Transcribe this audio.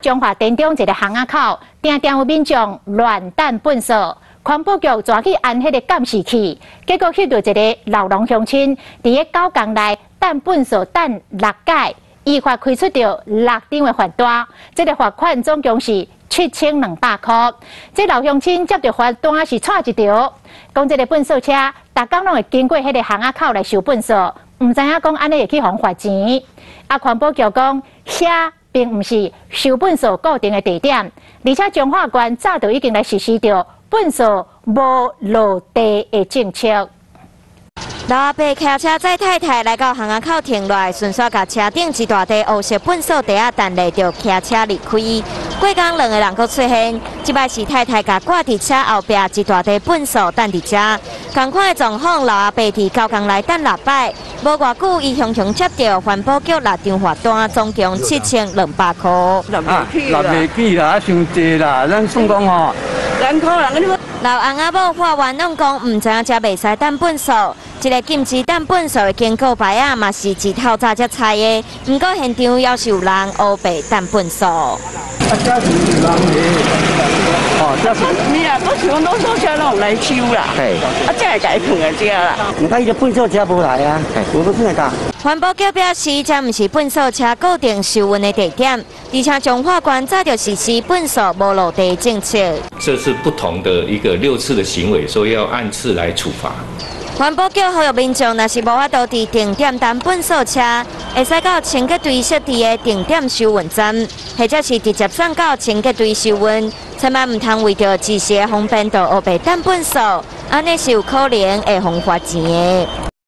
中华田中一个巷仔口，常常有民众乱弹粪扫，环保局抓去按迄个监视器，结果翕到一个老农乡亲伫个狗缸内弹粪扫弹6摆，依法开出着6张的罚单，这个罚款总共是7200块。这老乡亲接到罚单是错一条，讲这个粪扫车逐工拢会经过迄个巷仔口来收粪扫，唔知影讲安尼会去互罚钱。啊，环保局讲遐并唔是收粪扫固定的地点，而且彰化县早就已经来实施着粪扫无落地的政策。老阿伯骑车载太太来到巷仔口停落来，顺续甲车顶一大堆黑色粪扫地啊，等来就骑车离开。过工2个人佫出现，即摆是太太甲挂伫车后壁一大堆粪扫等伫遮。同款的状况，老阿伯伫狗缸内等6摆，无偌久，伊雄雄接到环保局6张罚单，总共7200块。立袂起啦，伤济啦，咱算讲吼，咱可能老翁仔某法院拢讲，唔知影遮袂使等粪扫。一个禁止等粪扫的警告牌啊，嘛是一透早才拆的。不过现场要是有人黑白等粪扫。啊，这是有人的，哦，这是。你啊，我像拢扫车拢来收啦，嘿，啊，这会甲伊放在遮啦。唔看伊个粪扫车无来啊，无要放在家。环保局表示，这毋是粪扫车固定收运的地点，而且彰化县早就实施粪扫无落地政策。这是不同的一个6次的行为，所以要按次来处罚。环保局呼吁民众，若是无法度伫定点等粪扫车，会使到清洁队设置的定点收运站，或者是直接送到清洁队收运。千万唔通为着一时的方便度黑白等粪扫，安尼是有可能会互罚钱的。